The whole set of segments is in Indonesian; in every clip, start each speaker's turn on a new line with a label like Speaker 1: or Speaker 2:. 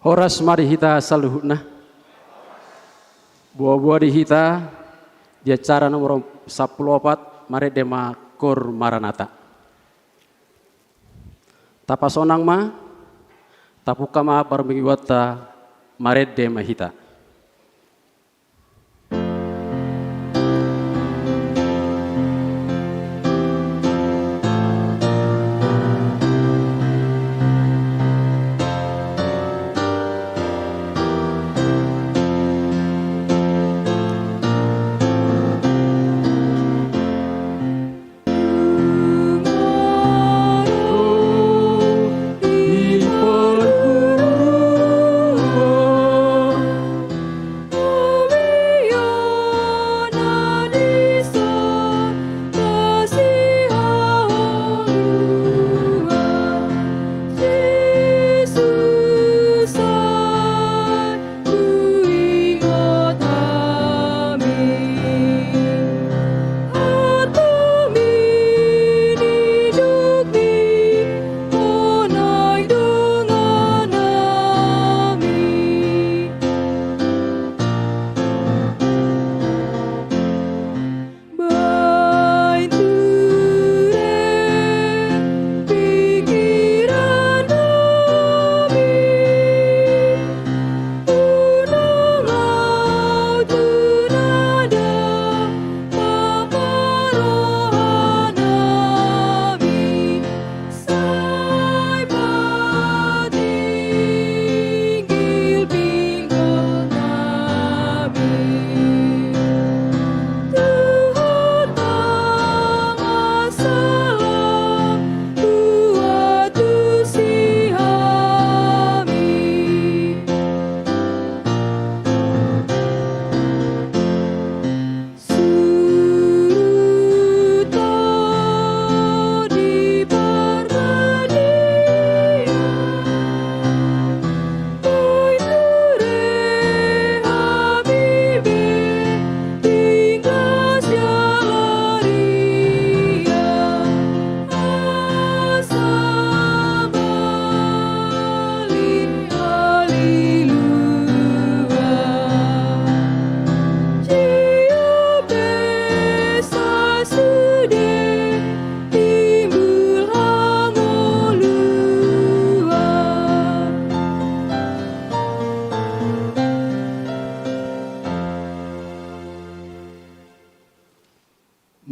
Speaker 1: Horas mari hita saluhutna. Buah-buah di hita di acara nomor 14 mari dema kor maranata. Tapasonang ma tapuka ma parmiwata mari dema hita.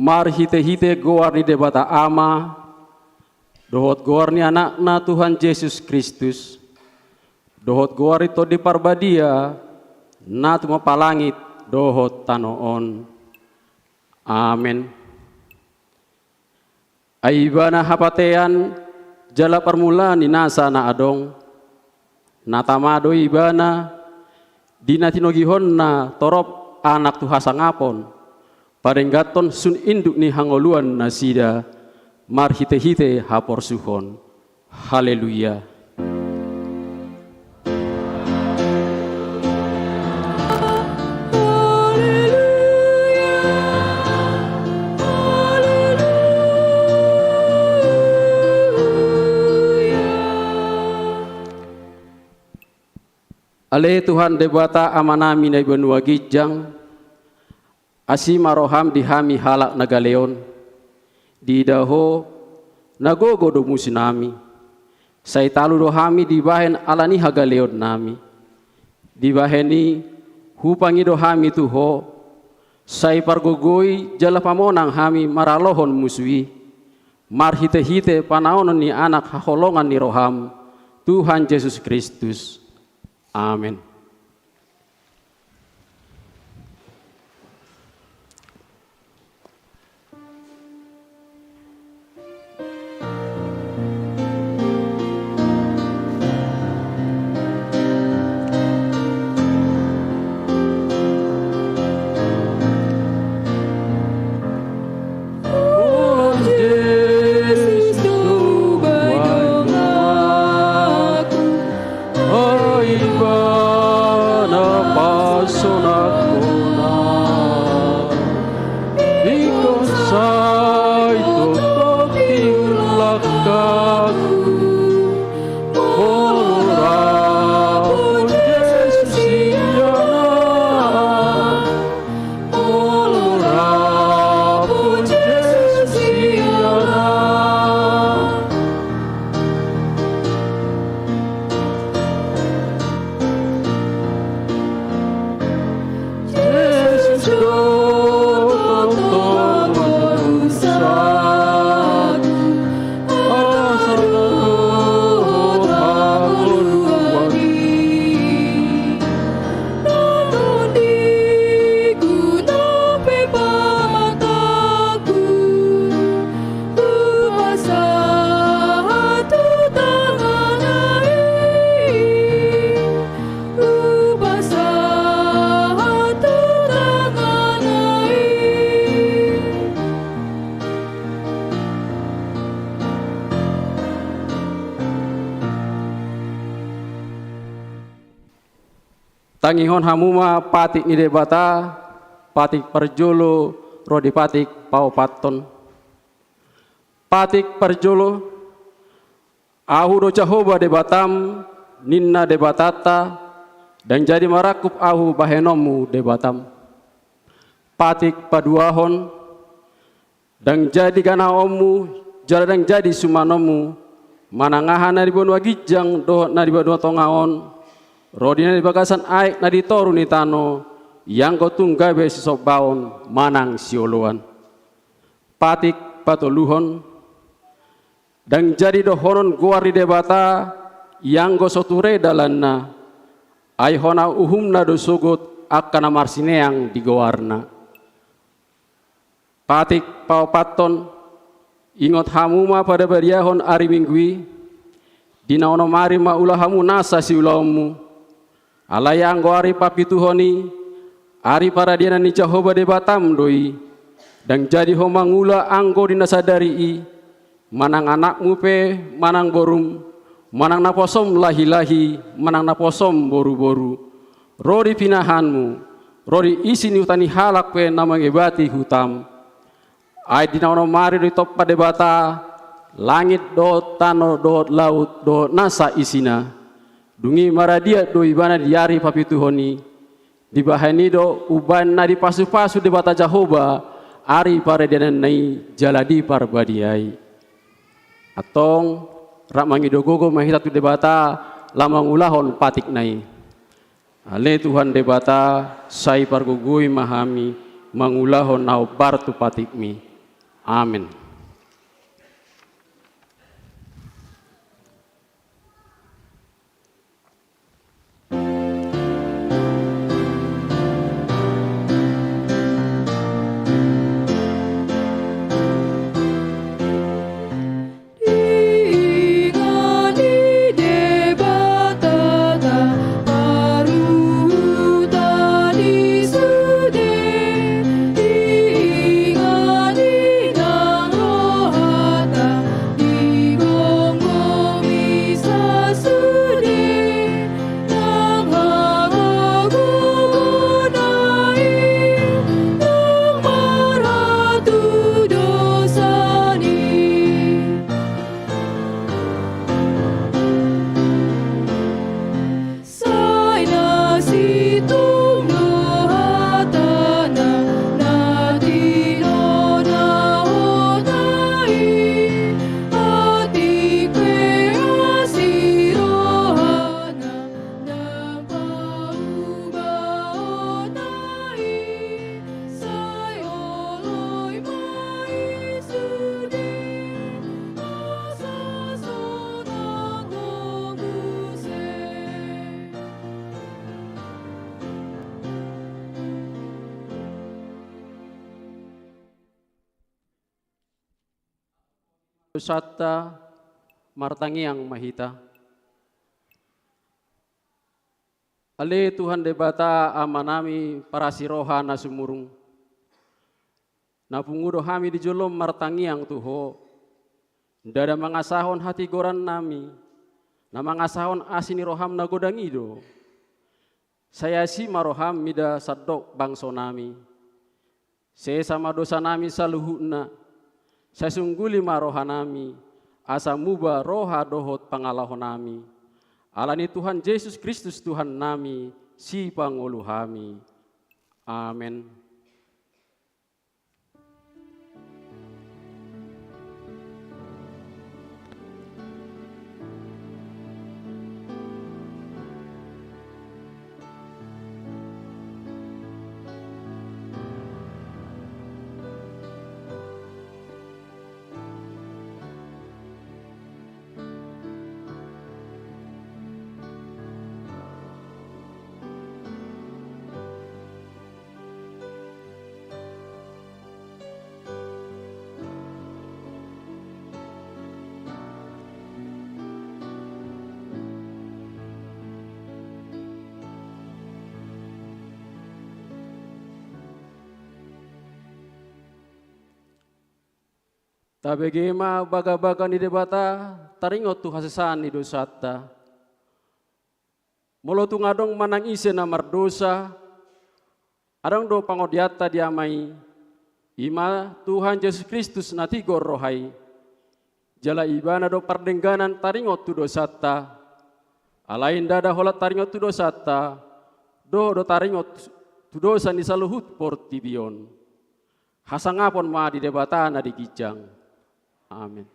Speaker 1: Mari hite-hite goar ni debata ama, dohot goar ni anakna Tuhan Yesus Kristus, dohot goar itu di parbadia, na tuma palangit dohot tanoon. Amin. Aibana hapatean jala permulaan ni nasa na adong, natamado ibana, dinatinogihon na torop anak tuhasangapon, parenggaton sun induk ni hangoluan nasida mar hite-hite hapor suhon. Haleluya. Ale Tuhan debata amanami na ibanua gijang, asima roham dihami halak nagaleon, di daho nagogo do musinami, say talu rohami dibahen alani hagaleon nami, dibaheni hupangi dohami tuho, say pargogoi jala pamonang hami maralohon musui, mar hite-hite panaonon ni anak haholongan ni roham, Tuhan Yesus Kristus. Amin. Oh, Tangihon hamuma patik ni debata, patik perjolo rodi patik pau paton. Patik perjolo ahu do cahoba debatam ninna debatata dan jadi marakup ahu bahenomu debatam. Patik paduahon dan jadi ganaomu dan jadi sumanomu manangahan na dibon wagijang doh na dibon tongaon rodi na dibagasan aik na ditoru ni tano yang kau tunggai be sisok baon manang sioluan. Patik patoluhon dan jadi dohonon guar di debata yang go soture dalanna ai hona uhumna do sugut akana marsineang di goarna. Patik pau paton ingot hamuma pada bariahon ari minggui dina ono mari ma ulah hamu nasa si ulamu alaya anggo ari papituhoni ari para diana ni cahoba debatam doi dan jadi homangula anggo dina sadari i manang anakmu pe manang borum manang naposom lahi-lahi manang naposom boru-boru rodi pinahanmu rodi isi ni utani halak pe namangebati hutam. Ai dina ono mari di toppa debata langit do tano do laut do nasa isina dungi maradia do ibana diari papituhoni dibahani do uban na di pasu-pasu debata Jahoba ari pare denai jaladi parbadiai atong rak mangido gogo mahita tu debata lamang ulahon patik nai ale Tuhan debata sai pargugui mahami mangulahon nau bartu patikmi. Amin. Satta martangi yang mahita ale Tuhan debata amanami para siroha na sumurung na pungudo hami di jolom martangi yang tuho dada mangasahon hati goran nami na mangasahon asini roham na godangido saya si maroham mida sadok bangso nami saya sama dosa nami saluhuna saya sungguli marohanami asa muba roha dohot pangalahonami alani Tuhan Yesus Kristus Tuhan nami si panguluhami. Amin. Tabegema baga-baga ni debata taringot tu hasesan ni dosata. Molo tu ngadong manang ise na mardosa, adang do pangodiata diamai, ima Tuhan Yesus Kristus na tigor rohai, jala ibana do pardengganan taringot tu dosata, alain dada holat taringot tu dosata, do taringot tu dosa ni saluhut portibion. Hasangapon ma di debatana di kijang. Amin.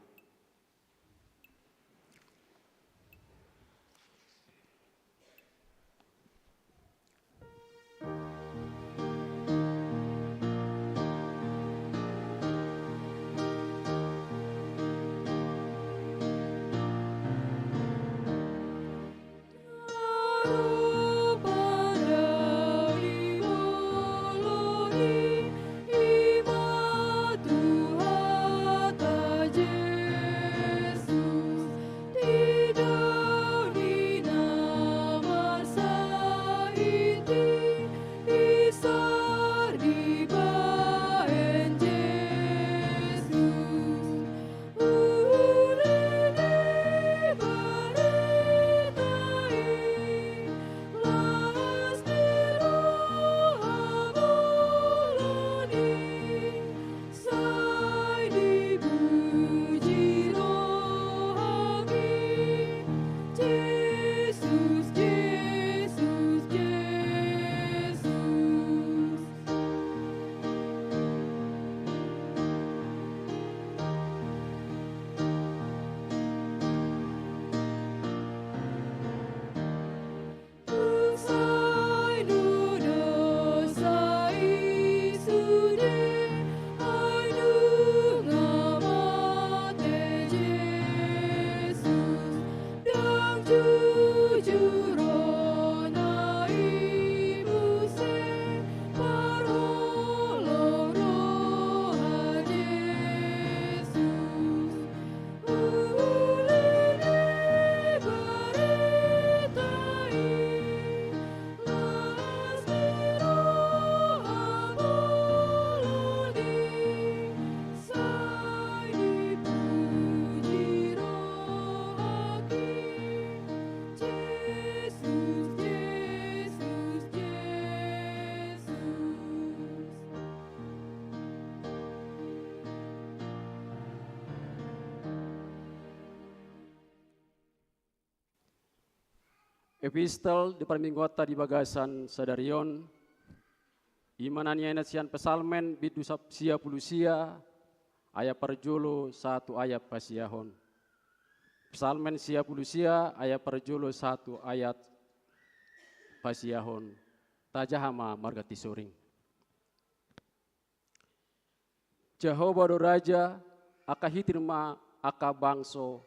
Speaker 1: Epistel di perminggota di bagasan sadarion, imananya nasian pesalmen bidu sia pulusia, ayat perjolo satu ayat pasiahon. Pesalmen sia pulusia, ayat perjolo satu ayat pasiahon. Tajahama margati soring. Jehovah do Raja, aka hitirma aka bangso,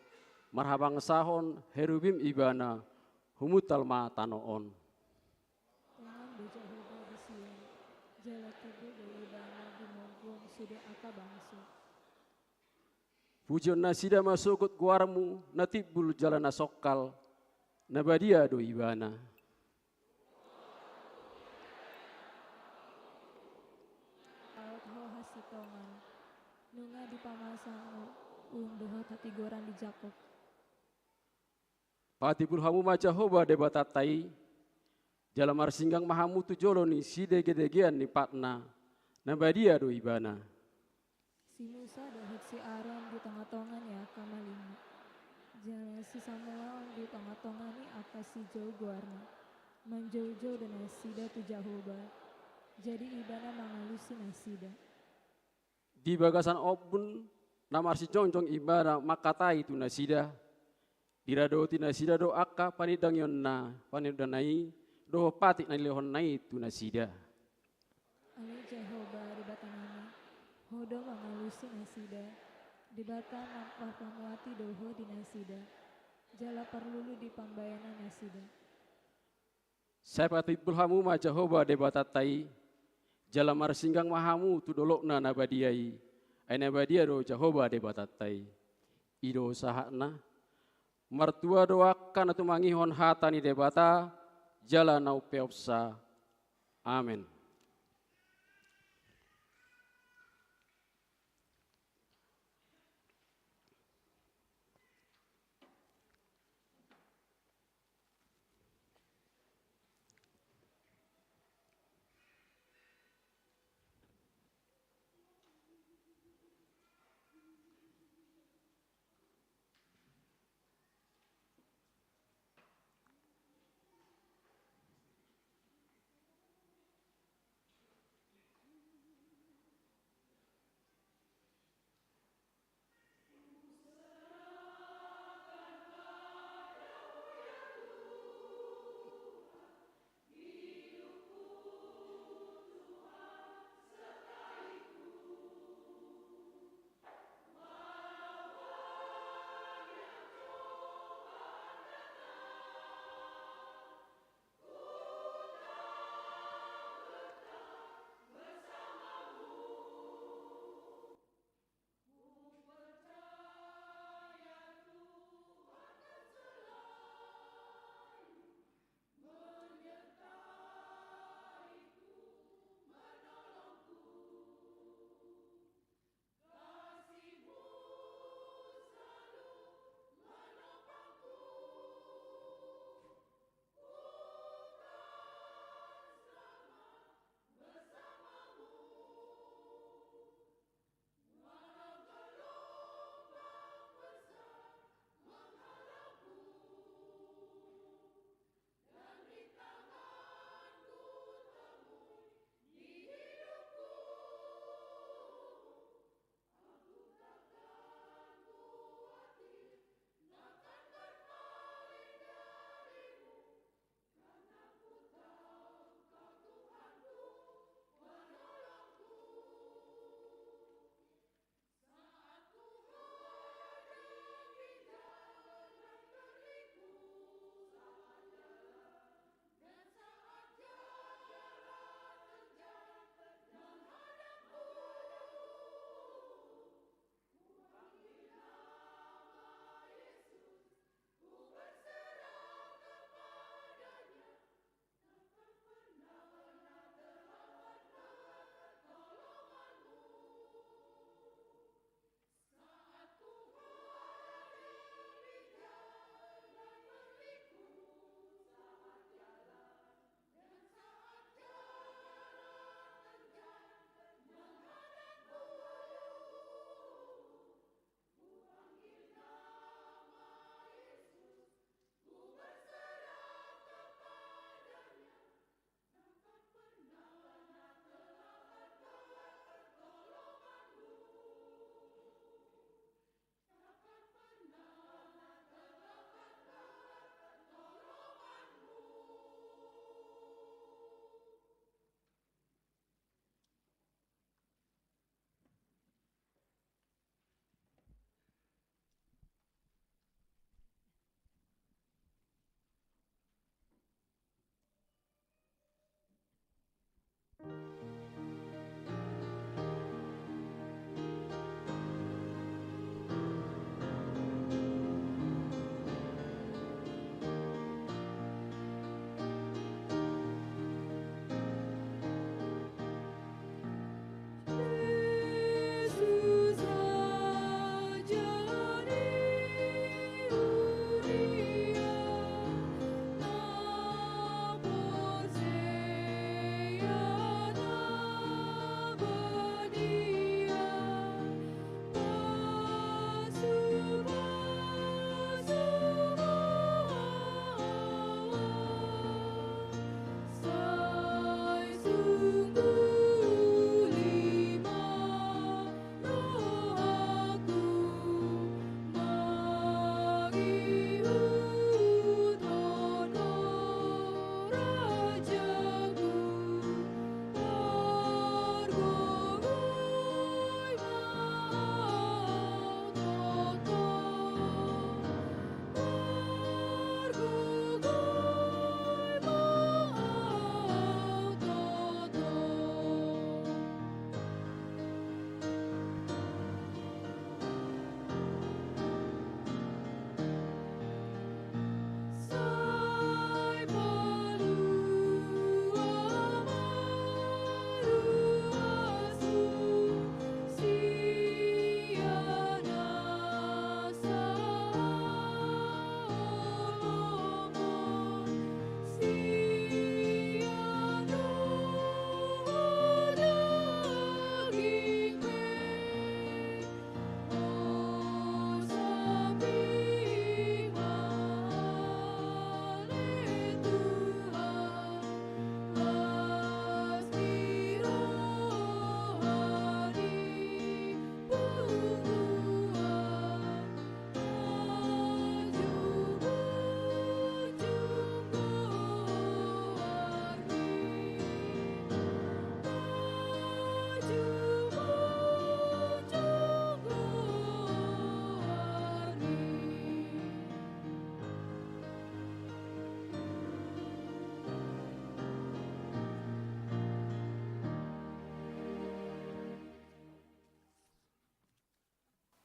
Speaker 1: marhabang sahon herubim ibana, humutal ma tanoon.
Speaker 2: Tuhan do Jehovah di Sion, jala tubuh do ibana di monggong sudah aka bangso.
Speaker 1: Pujon na sida masukut guarmu, natibul jalan nasokal, nabadia do ibana.
Speaker 2: Alat ho hasitongan, nunga di pamasang doho tatigoran di Jakob.
Speaker 1: Patibul hamu maca hoba debatatai, jalan marsinggang mahamu tu jolo ni side gedegean ni patna, nabadia do ibana.
Speaker 2: Si Musa dohot si Aaron di tengah-tengah ya kamalima. Jala si Samuel di tengah-tengah ni aka si jauh guarna. Manjauh-jauh dan nasida tu Jehovah. Jadi ibana mangalusi nasida.
Speaker 1: Di bagasan obun, namar si jongjong ibana makatai tu nasida. Diradoti nasida do aka panidang yon na panidanai do pati na lehon nai tu nasida.
Speaker 2: Ali Jehovah di batanana, hodo mangalusi nasida, di batan nampah pamuati doho di nasida, jala perlulu di pambayana nasida.
Speaker 1: Saya patibul hamu ma Jehovah debatatai, jala marsinggang mahamu tu dolokna nabadiai, ai nabadia do Jehovah debatatai. Ido sahakna, martua doakan atau mangihon hatani debata, jala nau peopsa. Amin.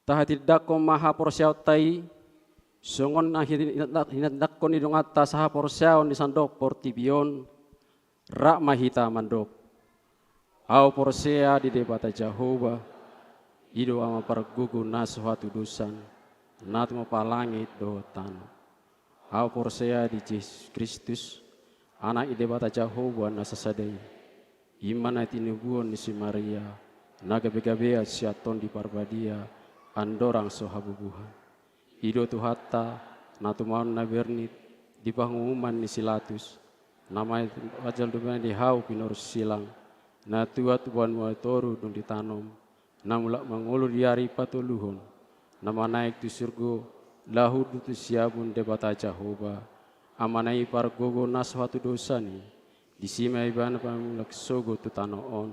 Speaker 1: Tahatidak ko maha porsiaw tay, sungon na hinadak ko nidong atas saha porsiaw ni sandok portibion, rak mahita mandok. Au porsea di debata Jehovah, ido ama pergugu na suatu dusan, natu mapalangit do tano. Au porsea di Yesus Kristus, anak ide bata Jehovah na sasadai. Iman ati nubuon ni si Maria, nagabe-gabea siaton di parbadia, andorang sohabubuhan. Ido tu hatta, natu maun na bernit, di pangumuman ni silatus, nama wajal duman di hau pinurus silang, na tua tuan muatoru dun ditanom, namulak mangulu diari patuluhon, nama naik tu surgo, lahu dutu siabun debata Jehovah, amanai pargogo naswatu dosani, disimai bana pamulak sogo tu tanoon,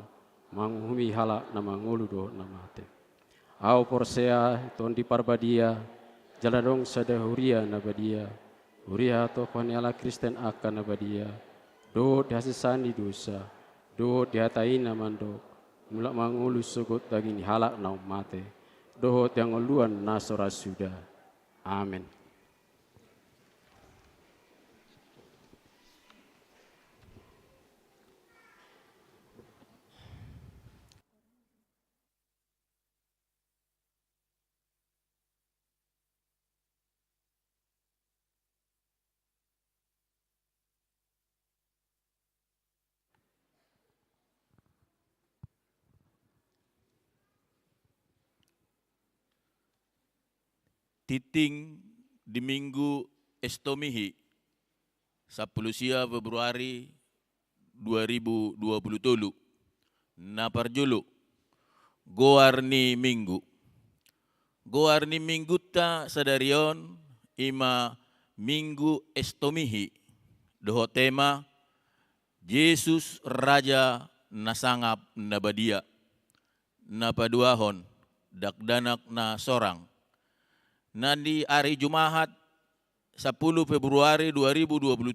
Speaker 1: manghumi halak nama ngulu do namate. Au porsea ton di parbadia, jaladong sada huria nabadia, huria to paniala Kristen akan nabadia, do dihasisani dosa, do dihatai namandok, mulak mangulu sogot daging halak na mate, do tiang uluan nasora sudah. Amin.
Speaker 3: Titing di Minggu Estomihi 10 Februari 2023 na parjulu goarni Minggu ta sadarion ima Minggu Estomihi doho tema Yesus Raja nasangap nabadia napaduahon dakdanak na sorang. Nandi hari Jumahat 10 Februari 2023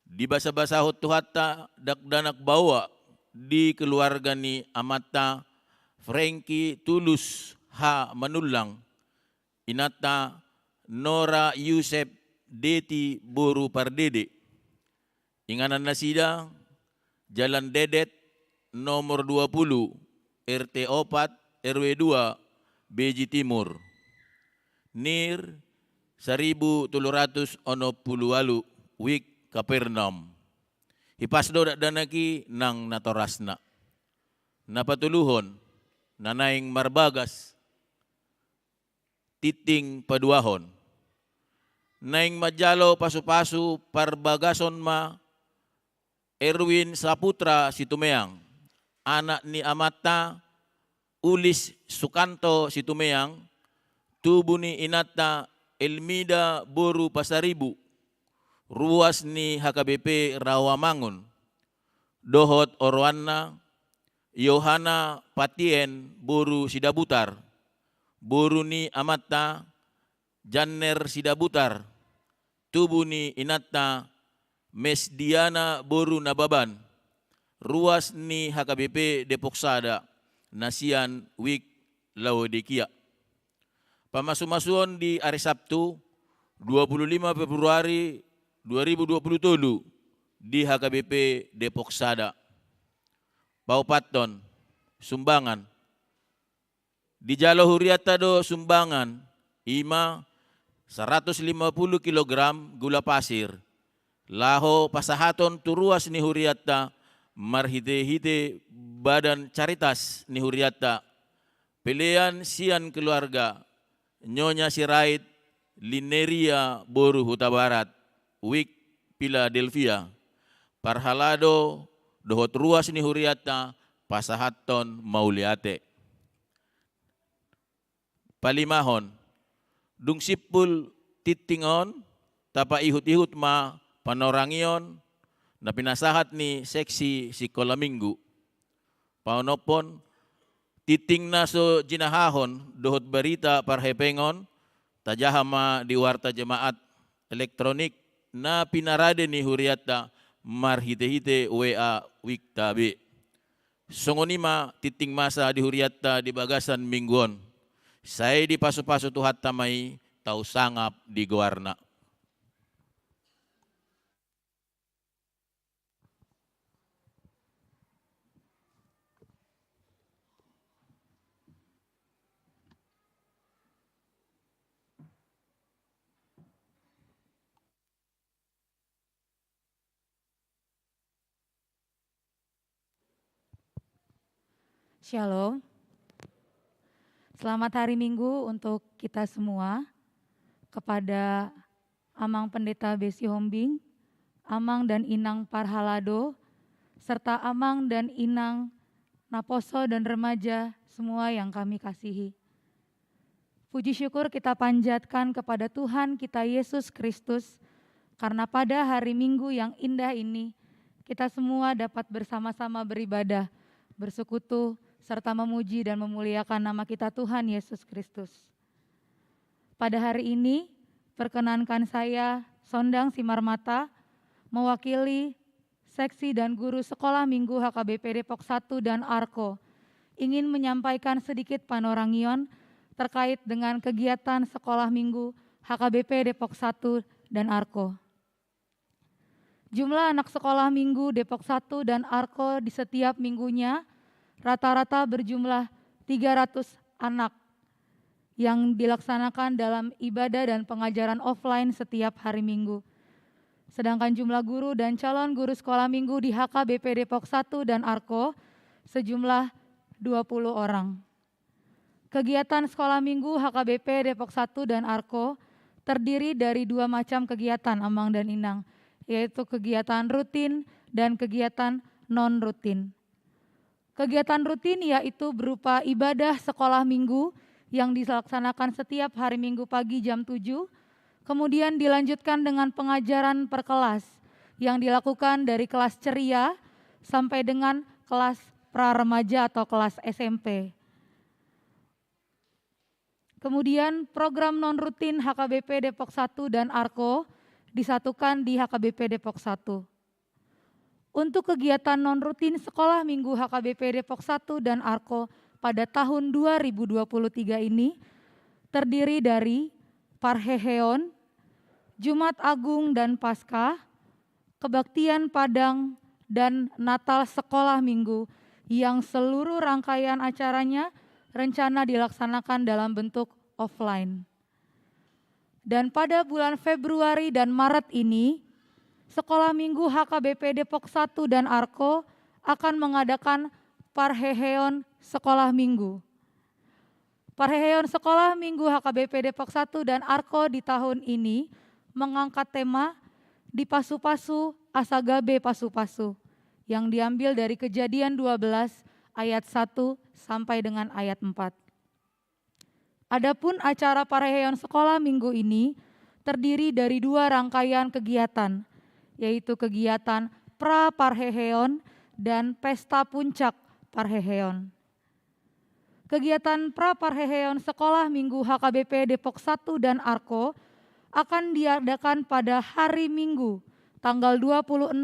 Speaker 3: di basa-basa hotuhatta dakdanak bawa di keluarga ni amata Frankie Tulus ha manulang inata Nora Yusef Deti Boru Pardede inganan nasida Jalan Dedet nomor 20 RT 4 RW 2 Beji Timur Nir 1380 wik Kapernaum. Hipasdo danaki nang natorasna. Napatuluhon nanaing marbagas titing paduahon. Naing majalo pasu-pasu parbagason ma Erwin Saputra Situmeang. Anak ni amata Ulis Sukanto Situmeang. Tubuh ni inata Elmida Boru Pasaribu, ruas ni HKBP Rawamangun, Dohot Orwana, Yohana Patien Boru Sidabutar, Boru ni amata Janner Sidabutar, tubuh ni inata Mesdiana Boru Nababan, ruas ni HKBP Depok Sada, Nasian Wik Laodikia. Pamasu-masuon di hari Sabtu 25 Februari 2027 di HKBP Depok Sada. Paupaton, sumbangan. Di Jalo Huriata do sumbangan, ima 150 kg gula pasir. Laho pasahaton turuas ni Huriata, marhite-hite badan caritas ni Huriata. Pilihan sian keluarga, Nyonya Sirait, Lineria Boru Huta Barat, Wik Philadelphia, Parhalado, Dohot Ruas ni Huriata, Pasahaton Mauliate. Palimahon, Dungsipul Titingon, Tapa ihut-ihut ma panorangion, na pinasahat ni seksi Sikolaminggu. Paunopon, titing naso jinahahon dohot berita parhepengon tajahama di warta jemaat elektronik na pinarade ni Huriata marhite-hite WA wiktabe. Songonima titing masa di Huriata di bagasan mingguon. Saya di pasu-pasu Tuhan tamai tahu sangap di goarna.
Speaker 4: Shalom. Selamat hari Minggu untuk kita semua. Kepada Amang Pendeta Besi Hombing, Amang dan Inang Parhalado, serta Amang dan Inang Naposo dan remaja semua yang kami kasihi. Puji syukur kita panjatkan kepada Tuhan kita Yesus Kristus, karena pada hari Minggu yang indah ini, kita semua dapat bersama-sama beribadah, bersekutu, serta memuji dan memuliakan nama kita Tuhan Yesus Kristus. Pada hari ini, perkenankan saya, Sondang Simarmata, mewakili seksi dan guru Sekolah Minggu HKBP Depok 1 dan Arko, ingin menyampaikan sedikit panorangion terkait dengan kegiatan Sekolah Minggu HKBP Depok 1 dan Arko. Jumlah anak sekolah minggu Depok 1 dan Arko di setiap minggunya rata-rata berjumlah 300 anak yang dilaksanakan dalam ibadah dan pengajaran offline setiap hari Minggu. Sedangkan jumlah guru dan calon guru sekolah minggu di HKBP Depok 1 dan Arko sejumlah 20 orang. Kegiatan sekolah minggu HKBP Depok 1 dan Arko terdiri dari 2 macam kegiatan Amang dan Inang, yaitu kegiatan rutin dan kegiatan non-rutin. Kegiatan rutin yaitu berupa ibadah sekolah minggu yang dilaksanakan setiap hari Minggu pagi jam 7, kemudian dilanjutkan dengan pengajaran per kelas yang dilakukan dari kelas ceria sampai dengan kelas pra-remaja atau kelas SMP. Kemudian program non-rutin HKBP Depok 1 dan Arko disatukan di HKBP Depok 1. Untuk kegiatan non-rutin sekolah minggu HKBP Depok 1 dan Arko pada tahun 2023 ini terdiri dari Parheheon, Jumat Agung dan Paskah, Kebaktian Padang, dan Natal Sekolah Minggu yang seluruh rangkaian acaranya rencana dilaksanakan dalam bentuk offline. Dan pada bulan Februari dan Maret ini, Sekolah Minggu HKBP Depok 1 dan Arko akan mengadakan Parheheon Sekolah Minggu. Parheheon Sekolah Minggu HKBP Depok 1 dan Arko di tahun ini mengangkat tema Di Pasu-Pasu Asagabe Pasu-Pasu yang diambil dari Kejadian 12 ayat 1 sampai dengan ayat 4. Adapun acara Parheheon Sekolah Minggu ini terdiri dari 2 rangkaian kegiatan, yaitu kegiatan pra-Parheheon dan pesta puncak Parheheon. Kegiatan pra-Parheheon Sekolah Minggu HKBP Depok 1 dan Arko akan diadakan pada hari Minggu, tanggal 26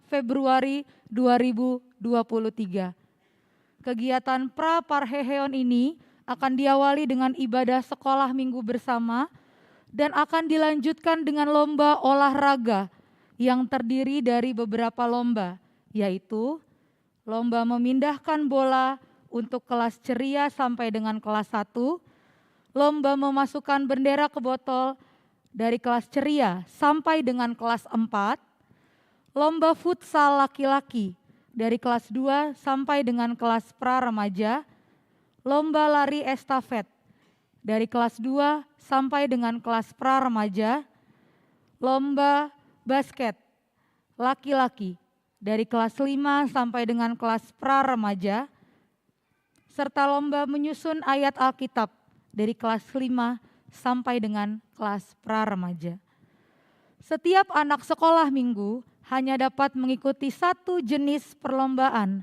Speaker 4: Februari 2023. Kegiatan pra-Parheheon ini akan diawali dengan ibadah sekolah minggu bersama dan akan dilanjutkan dengan lomba olahraga yang terdiri dari beberapa lomba, yaitu lomba memindahkan bola untuk kelas ceria sampai dengan kelas 1, lomba memasukkan bendera ke botol dari kelas ceria sampai dengan kelas 4, lomba futsal laki-laki dari kelas 2 sampai dengan kelas pra-remaja, lomba lari estafet dari kelas 2 sampai dengan kelas pra-remaja, lomba basket laki-laki dari kelas 5 sampai dengan kelas pra-remaja, serta lomba menyusun ayat Alkitab dari kelas 5 sampai dengan kelas pra-remaja. Setiap anak sekolah minggu hanya dapat mengikuti 1 jenis perlombaan,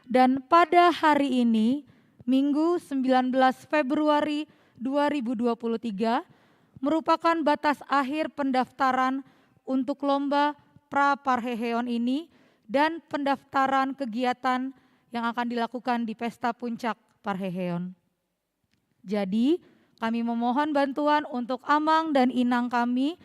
Speaker 4: dan pada hari ini, Minggu 19 Februari 2023, merupakan batas akhir pendaftaran untuk lomba pra-Parheheon ini dan pendaftaran kegiatan yang akan dilakukan di Pesta Puncak Parheheon. Jadi, Kami memohon bantuan untuk Amang dan Inang kami,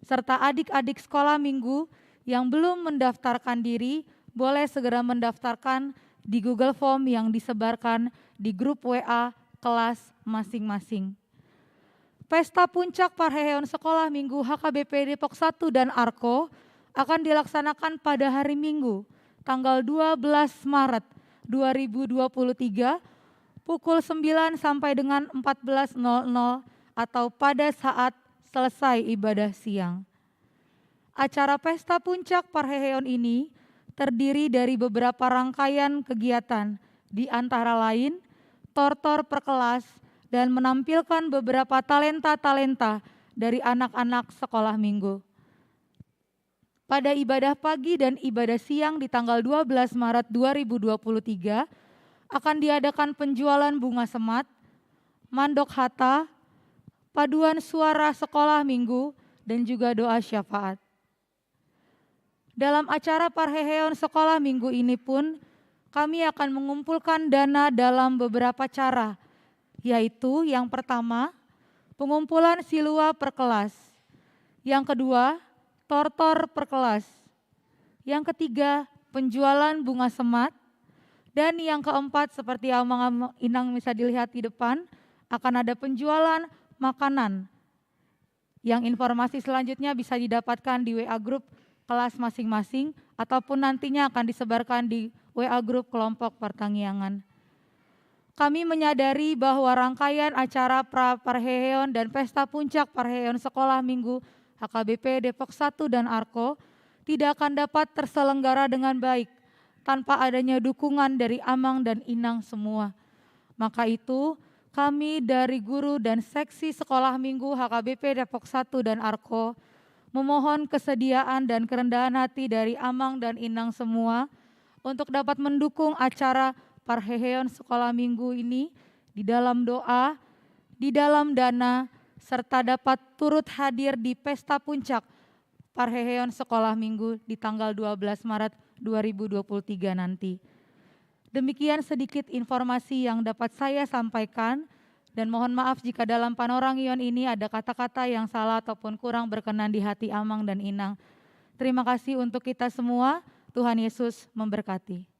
Speaker 4: serta adik-adik sekolah minggu yang belum mendaftarkan diri, boleh segera mendaftarkan di Google Form yang disebarkan di grup WA kelas masing-masing. Pesta Puncak Parheheon Sekolah Minggu HKBP Depok 1 dan Arko akan dilaksanakan pada hari Minggu, tanggal 12 Maret 2023, pukul 9 sampai dengan 14.00 atau pada saat selesai ibadah siang. Acara Pesta Puncak Parheheon ini terdiri dari beberapa rangkaian kegiatan, di antara lain tortor per kelas dan menampilkan beberapa talenta-talenta dari anak-anak sekolah minggu. Pada ibadah pagi dan ibadah siang di tanggal 12 Maret 2023 akan diadakan penjualan bunga semat, mandok hatta, paduan suara sekolah minggu, dan juga doa syafaat. Dalam acara Parheheon Sekolah Minggu ini pun kami akan mengumpulkan dana dalam beberapa cara, yaitu yang pertama, pengumpulan silua per kelas. Yang kedua, tortor per kelas. Yang ketiga, penjualan bunga semat. Dan yang keempat, seperti Amang Inang bisa dilihat di depan, akan ada penjualan makanan. Yang informasi selanjutnya bisa didapatkan di WA Group kelas masing-masing ataupun nantinya akan disebarkan di WA Group kelompok pertanggiangan. Kami menyadari bahwa rangkaian acara Parheheon dan Pesta Puncak Parheheon Sekolah Minggu HKBP Depok 1 dan Arko tidak akan dapat terselenggara dengan baik tanpa adanya dukungan dari Amang dan Inang semua. Maka itu kami dari guru dan seksi sekolah minggu HKBP Depok 1 dan Arko memohon kesediaan dan kerendahan hati dari Amang dan Inang semua untuk dapat mendukung acara Parheheon Sekolah Minggu ini di dalam doa, di dalam dana, serta dapat turut hadir di Pesta Puncak Parheheon Sekolah Minggu di tanggal 12 Maret 2023 nanti. Demikian sedikit informasi yang dapat saya sampaikan. Dan mohon maaf jika dalam panorangion ini ada kata-kata yang salah ataupun kurang berkenan di hati Amang dan Inang. Terima kasih untuk kita semua. Tuhan Yesus memberkati.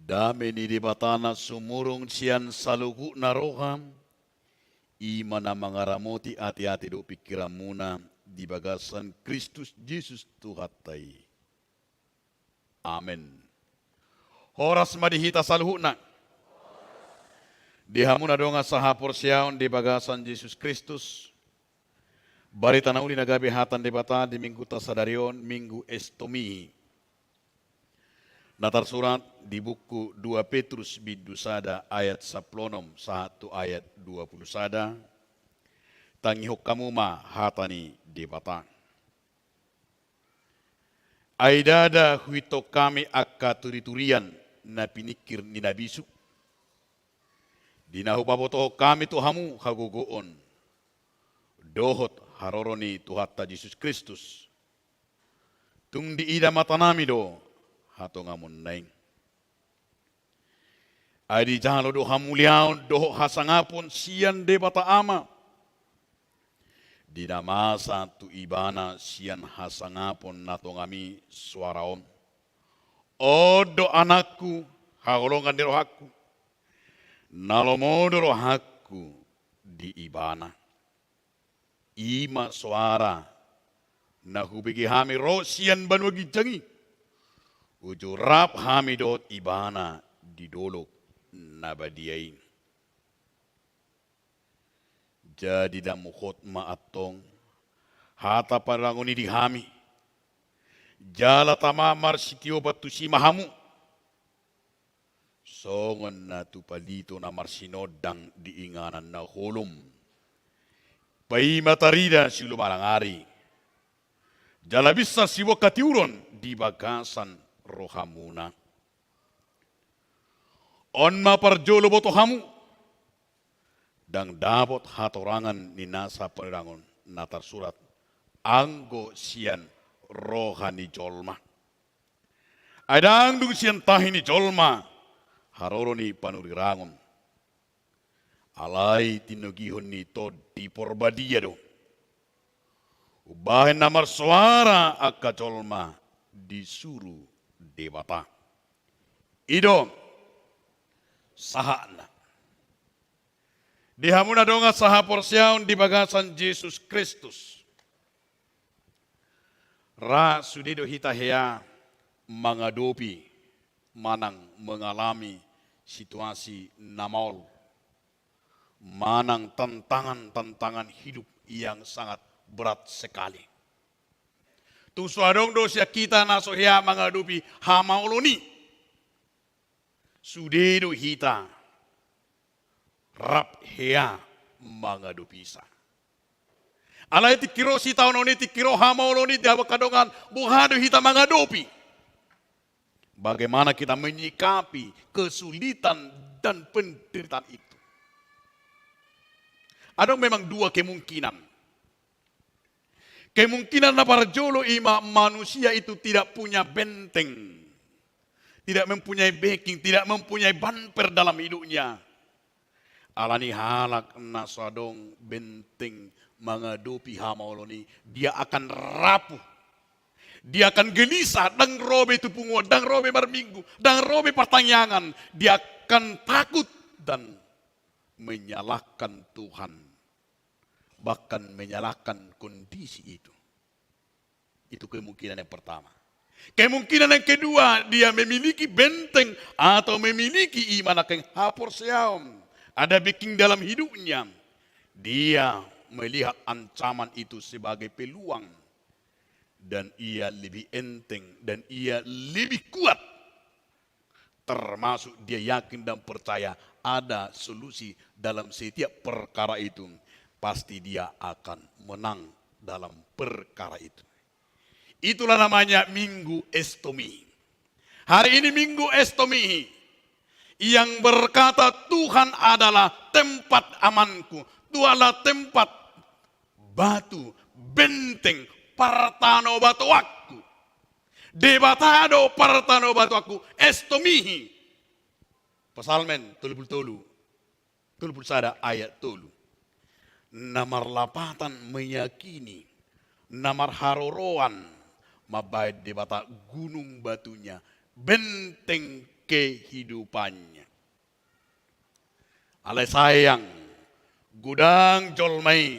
Speaker 5: Dame ni di batana sumurong siyan salugu na roham, ima na mga ramoti ati-ati do pikiran muna di bagasan Kristus Jesus Tuhatay. Amen. Horas madihita saluhu na. Dihamu na do nga sa hapor siyaon di bagasan Jesus Kristus. Barita na uli nagabi hatan di bata di minggu tasadarion, minggu estomi. Natarsurat di buku 2 Petrus bidusada ayat 10 1 ayat 20 sada. Tangihok kamu ma hatani di bata. Aidada huito kami akka turi-turian na pinikir ni nabisu. Dinahupaboto kami tuhamu hagugoon. Dohot haroroni Tuhatta Jesus Kristus. Tung diida matanami do hato ngamun naing. Adi jalo do hamuliaon do hasangapon siyan de bata ama. Di masa tu ibana siyan hasangapon nato ngami suaraon. Odo anakku hagolongan di rohaku. Nalomodo rohaku di ibana. Ima suara nahubigi hami ro siyan banwagi jangi. Ujo rap hamidot ibana di dolok nabadiyain. Jadi damukot maatong hata parangoni di hami. Jala tamamar sitio batu si mahamu. Songon na tupalito na marsinodang di inganan na holom. Pai matarida si lumarangari. Jala bisa siwa katiuron di bagasan rohamuna. On maparjolo boto hamu. Dang dabot hatorangan ni nasa perangon natar surat. Anggo sian rohani jolma. Adang dung sian tahini jolma. Haroroni panurirangon. Alai tinugihon ni to di porbadia do. Ubahin namar suara akka jolma disuruh debata. Ido sahana. Dihamuna donga saha porsiaun di bagasan Yesus Kristus. Ra sudido hitahea mengadopi manang mengalami situasi namol. Manang tantangan hidup yang sangat berat sekali. Tu suadong dosia kita nasohia mengadupi hamauloni. Sudedo hita rap hea mengadupi sa. Alai tikiro si tahun ini tikiro hamauloni di kadongan buhado hita mengadupi. Bagaimana kita menyikapi kesulitan dan penderitaan itu. Ada memang dua kemungkinan. Kemungkinan na parjolo ima manusia itu tidak punya benteng. Tidak mempunyai backing, tidak mempunyai bumper dalam hidupnya. Alani halak nasadong benteng mengadopi hamauloni. Dia akan rapuh. Dia akan gelisah. Dang robe itu pungo, dang robe berminggu, dang robe pertanyaan. Dia akan takut dan menyalahkan Tuhan. Bahkan menyalahkan kondisi itu. Itu kemungkinan yang pertama. Kemungkinan yang kedua, dia memiliki benteng atau memiliki iman yang hapor seam. Ada backing dalam hidupnya. Dia melihat ancaman itu sebagai peluang. Dan ia lebih enteng dan ia lebih kuat. Termasuk dia yakin dan percaya ada solusi dalam setiap perkara itu. Pasti dia akan menang dalam perkara itu. Itulah namanya Minggu Estomi. Hari ini Minggu Estomi. Yang berkata Tuhan adalah tempat amanku. Tuhan adalah tempat batu, benteng, partano batu aku. Debatado partano batu aku. Estomihi. Pasalmen tulu sada ayat tulu. Namar lapatan meyakini, namar haroroan, mabaid debata gunung batunya, benteng kehidupannya. Alai sayang, gudang jolmai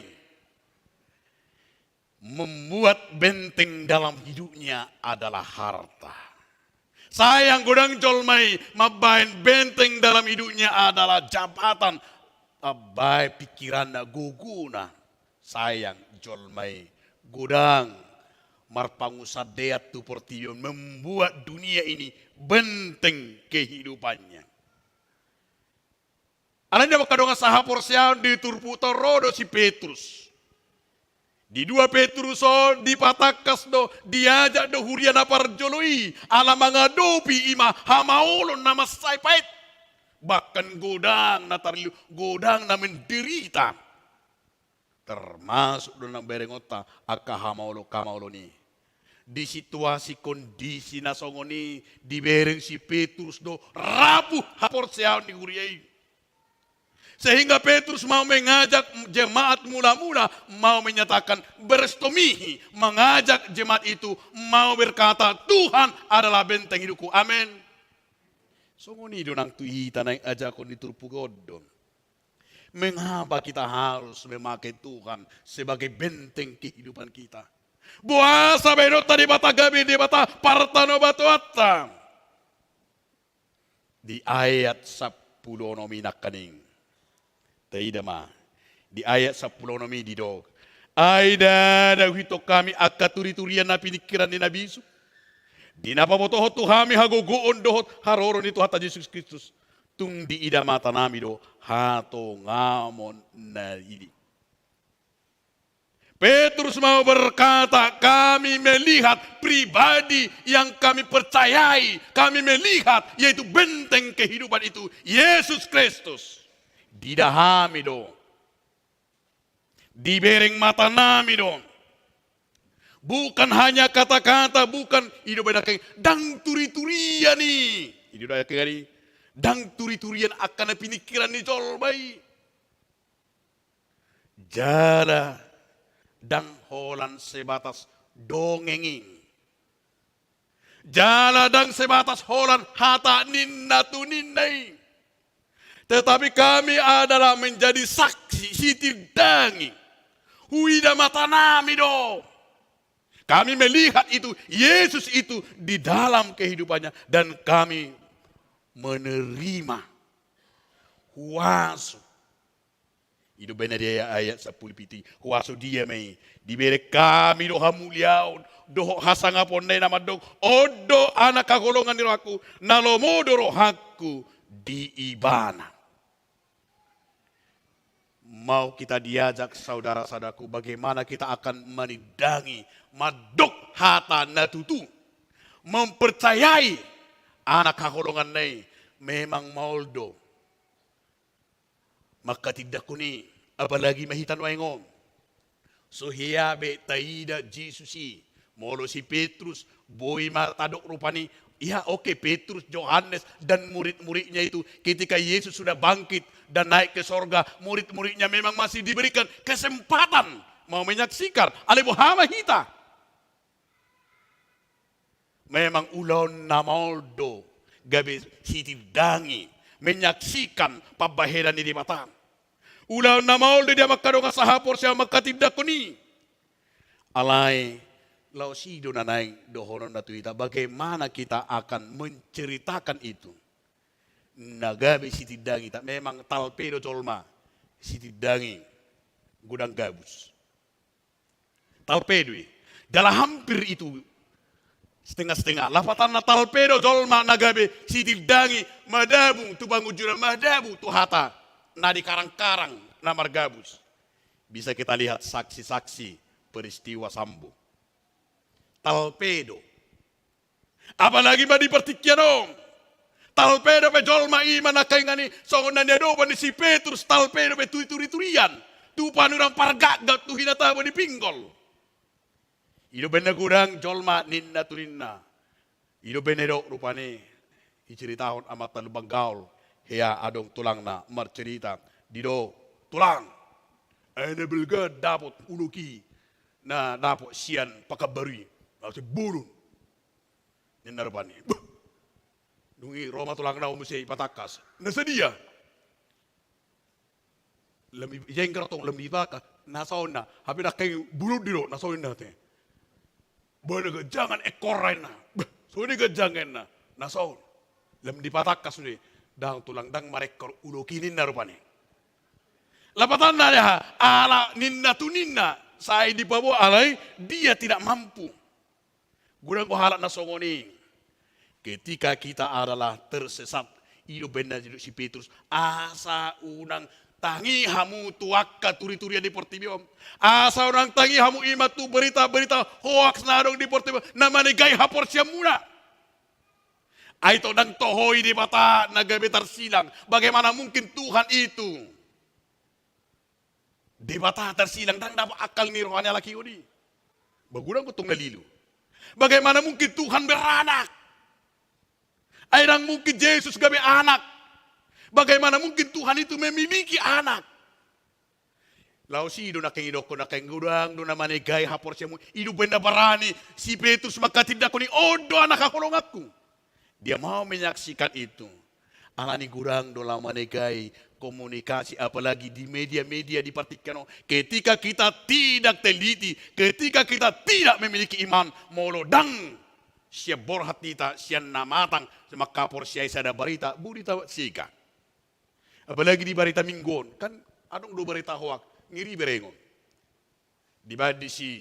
Speaker 5: membuat benteng dalam hidupnya adalah harta. Sayang gudang jolmai mabain benteng dalam hidupnya adalah jabatan. Abai pikiranna guguna. Sayang jolmai gudang marpangusadeat tu portion membuat dunia ini benteng kehidupannya. Alanya makadonga saha porsian di turpu torodo si Petrus. Di 2 Petrus di patakas do diajak do huriana parjoloi ala mangadopi ima hamaulon nama saipait. Bahkan godang na tarliu, godang na menderita. Termasuk do na berengota aka hamaulo kamaulo ni. Di situasi kondisi nasongoni di bereng si Petrus do rapuh haporsian di huriai. Sehingga Petrus mau mengajak jemaat mula-mula, mau menyatakan berestomihi, mengajak jemaat itu mau berkata Tuhan adalah benteng hidupku. Amin. Songoni donang tuita naik ajak kon diturpu godon. Mengapa kita harus memakai Tuhan sebagai benteng kehidupan kita? Buasa benota di bata gabi di bata partano batuata. Di ayat 10 nominak kaning. Tidak mah di ayat 10 nomi di dog. Aida da hito kami akaturi-turian na pinikiran ni Nabi Yusuf. Di napamotohot tu hami hagogoon dohot haroron itu hata Yesus Kristus. Tung di ida mata nami do hato ngamon na ini. Petrus mau berkata, kami melihat pribadi yang kami percayai, kami melihat yaitu benteng kehidupan itu Yesus Kristus. Didahami do. Dibereng mata nami do. Bukan hanya kata-kata, bukan hidup beda kayak dang turi-turian nih. Hidup beda kayak ini. Dang turi-turian akan pinikiran ni jolbai. Jara dang holan sebatas dongenging. Jala dang sebatas holan hata ninna tu ninnai. Tetapi kami adalah menjadi saksi sitidangi. Huida mata nami do. Kami melihat itu, Yesus itu di dalam kehidupannya. Dan kami menerima huasu. Itu benar dia ayat 10 piti. Huasu dia mei. Diberi kami doha muliaun. Doho hasangapon na nama dog. Odo anak kagolongan ni rohaku. Nalomodo rohaku di ibana. Mau kita diajak saudara-saudaraku bagaimana kita akan menidangi madok hata natutu. Mempercayai anak kaholongan nai memang mauldo. Maka tidak kuni apalagi mahitan waingom. So hiabe taida Jesusi. Molo si Petrus boy matadok rupani. Ya oke, Petrus, Yohanes dan murid-muridnya itu ketika Yesus sudah bangkit dan naik ke sorga, murid-muridnya memang masih diberikan kesempatan mau menyaksikan alebohama hita. Memang ulon namoldo gabe sitidangi menyaksikan pabaheran di mata. Ulon namoldo dia makadonga sahapor siya makatidak kuni. Alai lau sido na naing dohonon na tuita, bagaimana kita akan menceritakan itu. Nagabi sitidangi, tak memang talpedo colma, sitidangi, gudang gabus. Talpedo, dalam hampir itu, setengah-setengah. Lafatan na talpedo colma nagabi sitidangi, madabu, tu bangujura madabu, tu hata, na di karang-karang, na margabus. Bisa kita lihat saksi-saksi peristiwa Sambo. Talpedo. Apalagi ba di pertikyanom. Talpedo pe jolma iman na kay ngani songon na do ni si Petrus talpedo pe turi-turian. Tu panurang pargagat tu hinatabo di pinggol. Ido ben gudang jolma ninna turinna. Ido benedo rupane iceritahon amat talubang gaul. Hea adong tulang na marcerita. Dido tulang. Ene belga dapot uluki. Na dapot sian pakabari. Lalu burun. Ini narapani. Dungi Roma tulang na umusay patakas. Nasa dia. Yang keratong lembi baka. Nasaon na. Habi na kayo bulod dilo. Nasaon natin. Bada jangan ekoran na. So ini jangan na. Nasaon. Lembi patakas ni. Dang tulang dang marekor ulo kinin na rupani. Lapatan na dia. Ala ninna tu ninna. Saya di bawah alay. Dia tidak mampu. Gudang ko halak na songoni. Ketika kita adalah tersesat, hidup benar hidup si Petrus, asa unang tangi hamu tuaka turi-turi di Portibio, asa unang tangi hamu ima tu berita-berita hoax nadong di Portibio, namanya gay hapor siya muna. Aito dang tohoy di bata nagabetar silang, bagaimana mungkin Tuhan itu? Di bata tersilang dan dapat akal ni rohani laki ini. Bagudang kutong nalilu. Bagaimana mungkin Tuhan beranak? Airang mungkin Yesus gabe anak. Bagaimana mungkin Tuhan itu memiliki anak? Lau si do nakengidoko nakengudang do namane gay hapor siya mo. Idu benda barani si Petrus maka tidak ko ni odo anak akolong aku. Dia mau menyaksikan itu. Alani gurang do lamane gay komunikasi apalagi di media-media diperhatikan. Ketika kita tidak teliti, ketika kita tidak memiliki iman, molodang siya borhat kita, siya namatang, makapor siya isa na barita, burita sika. Apalagi di barita minggon, kan anong do barita hoak, ngiri berengon. Di si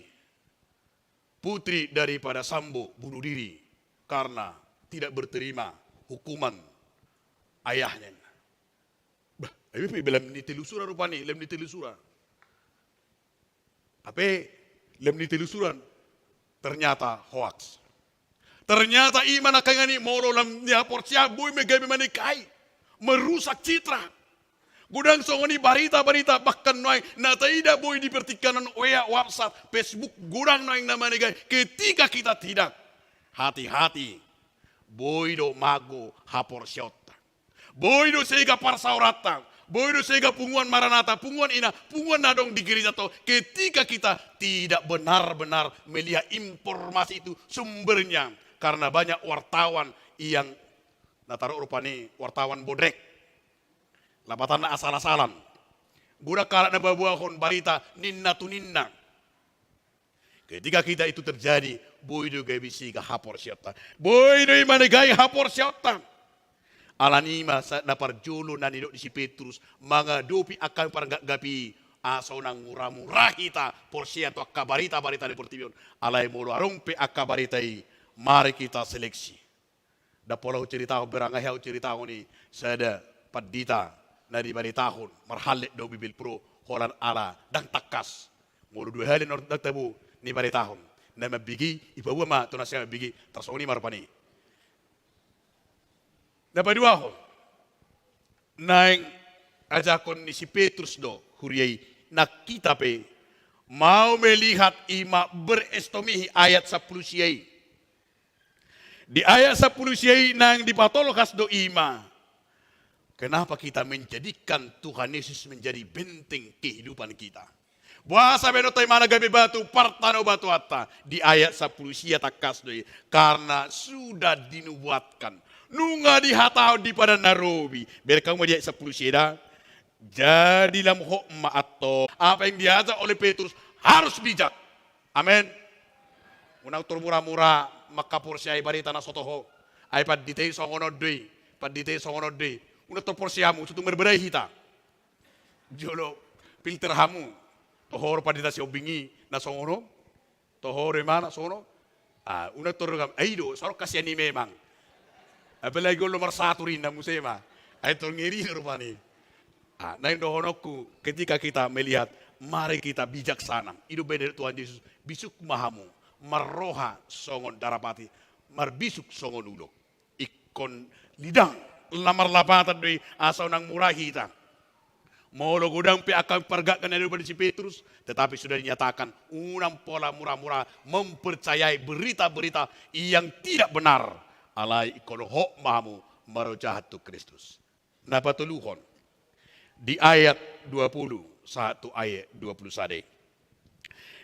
Speaker 5: putri daripada Sambo bunuh diri karena tidak berterima hukuman ayahnya. Bah, tapi belum ditelusuran rupanya, belum ditelusuran. Apa belum ditelusuran? Ternyata hoax. Ternyata iman akan ini moro lam dia porsia boy megabe manikai merusak citra. Gudang songoni barita-barita bahkan noy nataida boy di pertikanan WA, WhatsApp, Facebook gudang noy nama negai ketika kita tidak hati-hati boy do mago hapor siota. Boy do sega parsaurata. Boy do sega punguan maranata, punguan ina, punguan nadong di gereja to. Ketika kita tidak benar-benar melihat informasi itu sumbernya. Karena banyak wartawan yang nataruh rupani wartawan bodrek. Lapatan na asal-asalan. Gura kalat na babuahon barita ninna tu ninna. Ketika kita itu terjadi, boido gay bisi ka hapor siota. Boido imane gay hapor siota. Alanima na parjolo na nidok di si Petrus, mga dopi akan pargapi asaw nang murah-murah kita por siya to akabarita-barita di Portibion. Alay molo arumpe akabaritay. Mari kita seleksi. Dapolau cerita ko berangayaw cerita ko ni sada padita na di bani tahun marhalit do bibil pro holan ala dang takas. Mulu dua halin or dagtabu ni bani tahun. Na mabigi ibawa ma to na siya mabigi tarsoni marpani. Dapat dua ko. Naing ajakon ni si Petrus do huriyay nakita pe mau melihat ima berestomihi ayat 10 siyay. Di ayat 10 siyay nang dipatolkas do ima. Kenapa kita menjadikan Tuhan Yesus menjadi benteng kehidupan kita? Buasa benotoy mana gabi batu partano batu atta. Di ayat 10 siya takas do karena sudah dinubuatkan. Nunga dihatau di pada Narobi. Biar kamu di ayat 10 siya jadilah hokma atau apa yang diajar oleh Petrus harus bijak. Amin. Unang turmura-mura makapur siya barita na sotoho. Ay paditay songono doy. Paditay songono doy. Una torpor siya mo sutung berberay hita. Jolo filter hamu. Tohor padita siya bingi na songono. Tohor mana songono. Una torgam aido sorok kasya ni memang. Apalagi gol nomor 1 rin na musema. Ay ngiri rupani. Nain dohonokku ketika kita melihat mari kita bijaksana. Hidup benar Tuhan Yesus bisuk mahamu. Marroha songon darapati marbisuk songon ulo ikon lidang lamar lapatan doi asal nang murahita molo gudang pe akan pergakan daripada si Petrus tetapi sudah dinyatakan unang pola murah-murah mempercayai berita-berita yang tidak benar alai ikoloh mamu marojahat tu Kristus. Napatuluhon di ayat 20 1 ayat 20 sade.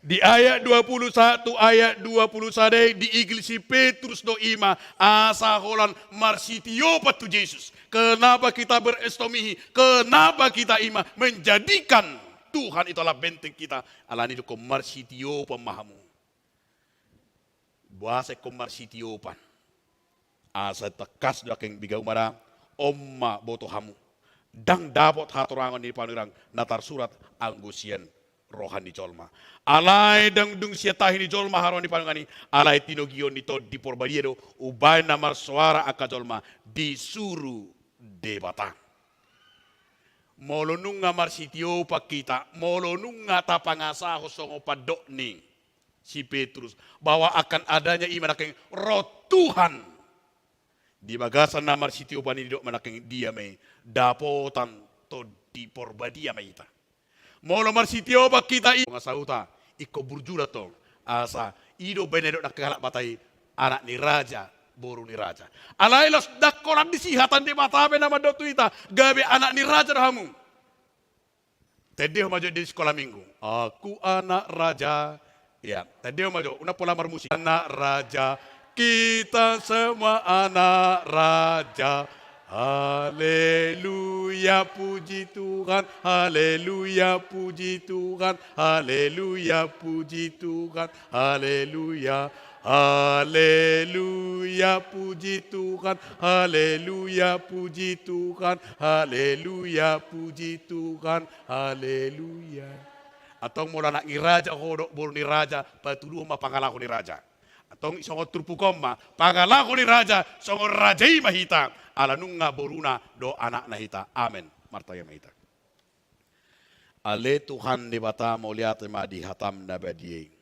Speaker 5: Di ayat 21, ayat 21 di Iglesia Petrus do ima asa holan marsitio patu Yesus. Kenapa kita berestomihi? Kenapa kita ima menjadikan Tuhan itulah benteng kita. Alani do marsitio pemahamu. Bahasa marsitio pan. Asa tekas do keng bigau mara omma boto hamu. Dang dapat hatorangan di panirang natar surat anggusian rohani jolma. Alai dang dung siatahi ni jolma haroni panungani. Alai tinogion nito di porbadiero ubay na marsuara aka jolma disuruh debata. Molonung nga marsitio pakita, molonung nga tapangasaho songo padok ni si Petrus bahwa akan adanya iman aking roh Tuhan. Di bagasan na marsitio panidok manaking dia may dapotan to di porbadia may ita. Molo marsitio ba kita nga sauta iko burjula to asa ido benedok nakakalak batay anak ni raja boru ni raja alailos dakolan disihatan di matabe nama dotu ita gabe anak ni raja rahamu tedeo majo di sekolah minggu aku anak raja ya tedeo majo una pola marmusi anak raja kita semua anak raja. Haleluya puji Tuhan, haleluya puji Tuhan, haleluya puji Tuhan, haleluya, haleluya puji Tuhan, haleluya puji Tuhan, haleluya puji Tuhan, haleluya. Atau mula nak ni raja hodok bol ni raja patuluh mapangalaku ni raja. Atau songo turpu koma pangalaku ni raja songo rajai mahita. Ala nunga boruna do anak nahita. Amen. Martaya mahita. Ale Tuhan di bata mauliat ma di hatam na badie.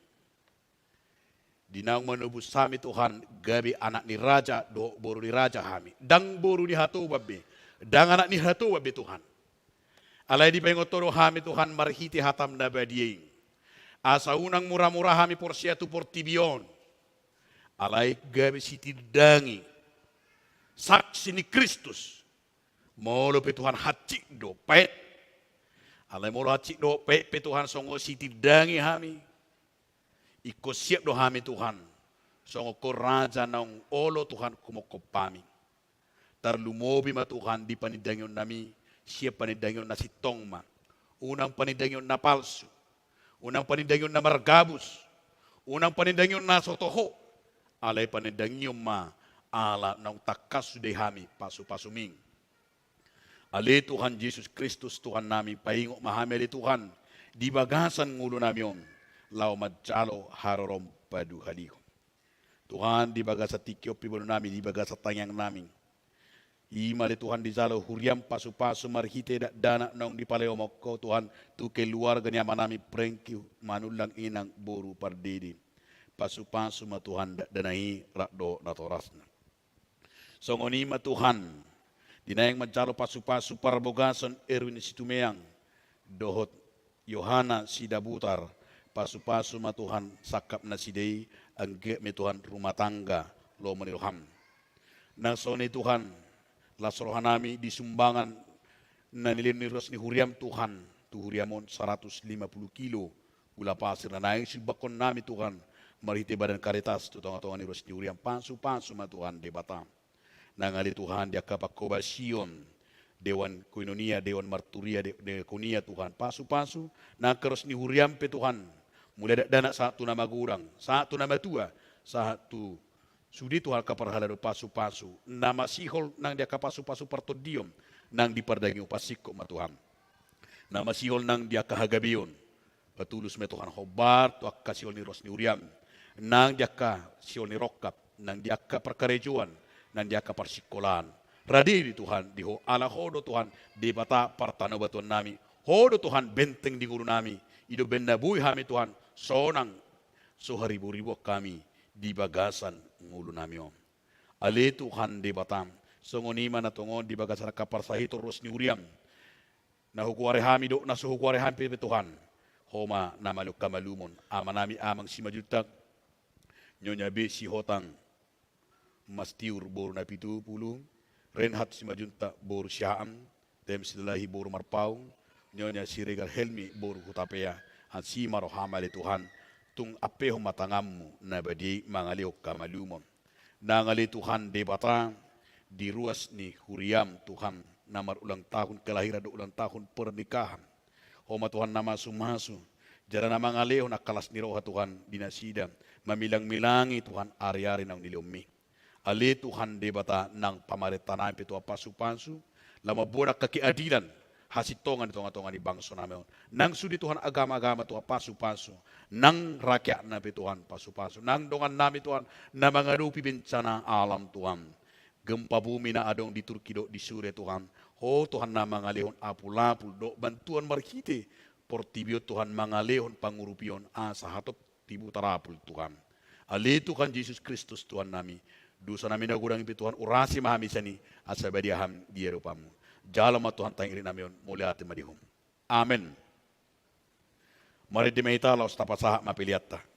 Speaker 5: Dinang menubus sami Tuhan gabi anak ni raja do boru ni raja hami. Dang boru ni hatu babe. Dang anak ni hatu babe Tuhan. Alai di pengotoro hami Tuhan marhiti hatam na badie. Asa unang murah-murah hami porsia tu portibion. Alai gabi sitidangi. Saksi ni Kristus. Molo pe Tuhan hacik do pet. Alai molo hacik do pet pe Tuhan songo sitidangi hami. Iko siap do hami Tuhan. Songo ko raja naung olo Tuhan kumoko pami. Tarlumobi ma Tuhan di panidangyon nami. Siap panidangyon na sitong ma. Unang panidangyon na palsu. Unang panidangyon na margabus. Unang panidangyon na sotoho. Alai panidangyon ma. Ala nang takas sudah hami pasu-pasuming. Ali Tuhan Yesus Kristus Tuhan nami paingok mahameli Tuhan di bagasan ngulo namion lau majalo harorom padu haliho. Tuhan di bagasa tikyo pibono nami di bagasa tanyang nami. Imali Tuhan di jalo huriam pasu-pasu marhite dana nang di paleo moko Tuhan tu keluarga niya manami prengkiu manulang inang boru pardidi. Pasu-pasu ma Tuhan danai rakdo natorasna. Songonima Tuhan, dinayang majalo pasu-pasu parbogason Erwin Situmeang, dohot Yohana Sidabutar, pasu-pasu ma Tuhan sakap na sidei, angge me Tuhan rumah tangga, lo menilham. Nang sone Tuhan, lasrohan nami di sumbangan, nanilin niros ni huriam Tuhan, tu huriamon 150 kilo, gula pasir na naing sibakon nami Tuhan, marite badan karitas, tu tonga-tonga niros ni huriam, pasu-pasu ma Tuhan di Batam. Nangali Tuhan dia kapakobasyon Dewan Koinonia, Dewan Marturia, Dewan Konia Tuhan. Pasu-pasu, nakaros ni huriam pe Tuhan. Mulai dana satu nama gurang, satu nama tua, satu sudi Tuhan kaparhalado pasu-pasu. Nama sihol nang dia kapasu-pasu partodium, nang dipardangi upasiko ma Tuhan. Nama sihol nang dia kahagabion. Patulus me Tuhan hobar, tu akka sihol ni ros ni huriam. Nang dia ka sihol ni rokap, nang dia ka perkarejuan. Nan dia kapar sikolan. Radiri Tuhan, diho ala hodo Tuhan, di bata partano batuan nami. Hodo Tuhan benteng di guru nami. Ido benda bui hami Tuhan, sonang soharibu-ribu kami di bagasan ngulu nami om. Ale Tuhan di batam, songonima na tongon di bagasan kapar sahito ros ni uriam. Nahukuare hami do, nasuhukuare hami pe Tuhan. Homa namaluk kamalumon, ama nami amang simajutak, nyonya be si hotang. Mastiur boru na 70, Renhat si Majunta boru Syam, Tem Silahi boru Marpau, Nyonya si Regal Helmi boru Hutapea, Han si Marohamali Tuhan, tung apeho matangammu na badi mangaliw kamalumon. Nangali Tuhan di bata di ruas ni Huriam Tuhan namar ulang tahun kelahiran do ulang tahun pernikahan. Homa Tuhan nama sumasu. Jara nama ngaleho na kalas ni roha Tuhan dinasida. Mamilang-milangi Tuhan ari-ari nang nilumi. Ali Tuhan di bata nang pamaritanay pito pasu-pasu. Lama budak kekeadilan hasitongan di tonga-tonga ni bangsa namin. Nang sudi Tuhan agama-agama Tuhan pasu-pasu. Nang rakyat na Tuhan pasu-pasu. Nang dongan nami Tuhan na mangarupi bencana alam Tuhan. Gempa bumi na adong di Turki do di Suriah Tuhan. Ho Tuhan na mangalehon apul-apul do bantuan markite. Portibio Tuhan mangalehon pangurupion asa hatop tibu tarapul Tuhan. Ali Tuhan Yesus Kristus Tuhan nami. Dosa nami nagurang ipi Tuhan urasi mahami sani asa badiaham di erupamu. Jalan Tuhan tangiri nami on mulia ati madihum. Amen. Mari dimaita laos tapasaha mapiliatta.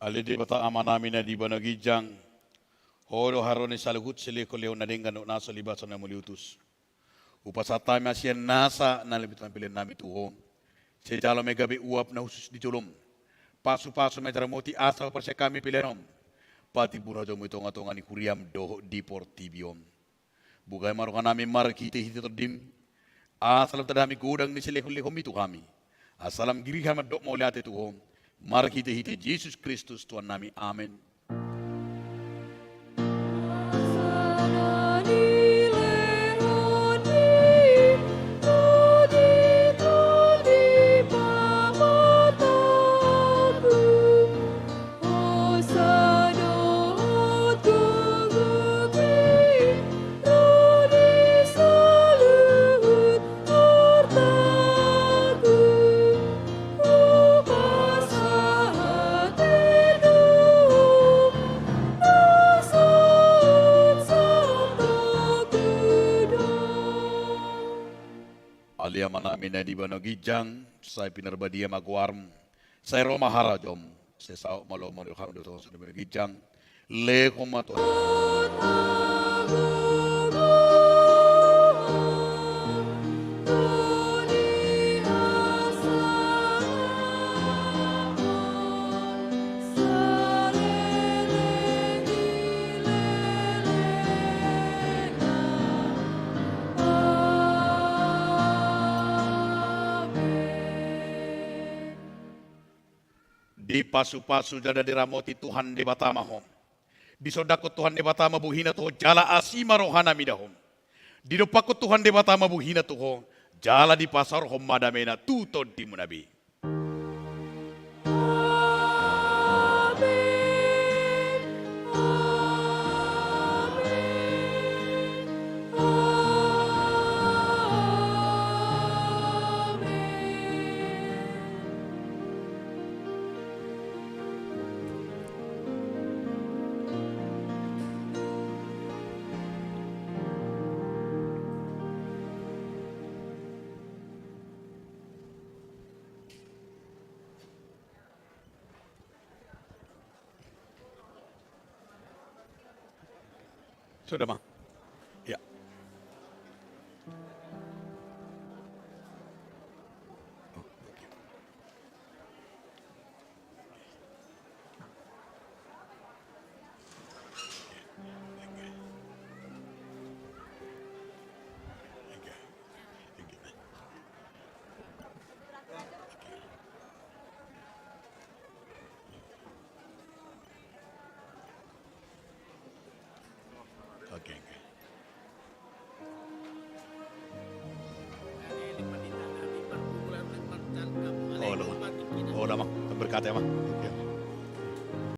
Speaker 5: Alidi bata amanamina di banagijang. Holo harone saluhut sile ko leo nadingan no naso libasan na muliutus. Upasata masya nasa na lebih tampilin nami tuho. Sejalo megabe uap na khusus di colom. Pasu-pasu medramoti asal persia kami pilenom. Pati burajo mo itong atong ani kuriam doho di portibion. Bugay marukan namin markite hiti terdim. Asalam tadami gudang ni silehon-lehom itu kami. Asalam giri hamat dok mau lihat itu hom. Markite hiti Yesus Kristus Tuhan nami. Amin. Alia manamina di banogijang, saya pinarbadia magwarm, saya Roma harajom, saya sao malo marukham do sa banogijang, le komato. Di pasu-pasu jada diramoti Tuhan di batamahom. Di sodako Tuhan di batama buhina tuho jala asima rohana midahom. Di dopako Tuhan di batama buhina tuho jala di pasar hom madamena tuto di munabi. Sudah, Ma? Ya. Oke. Oh, lama. Berkata ya, Ma.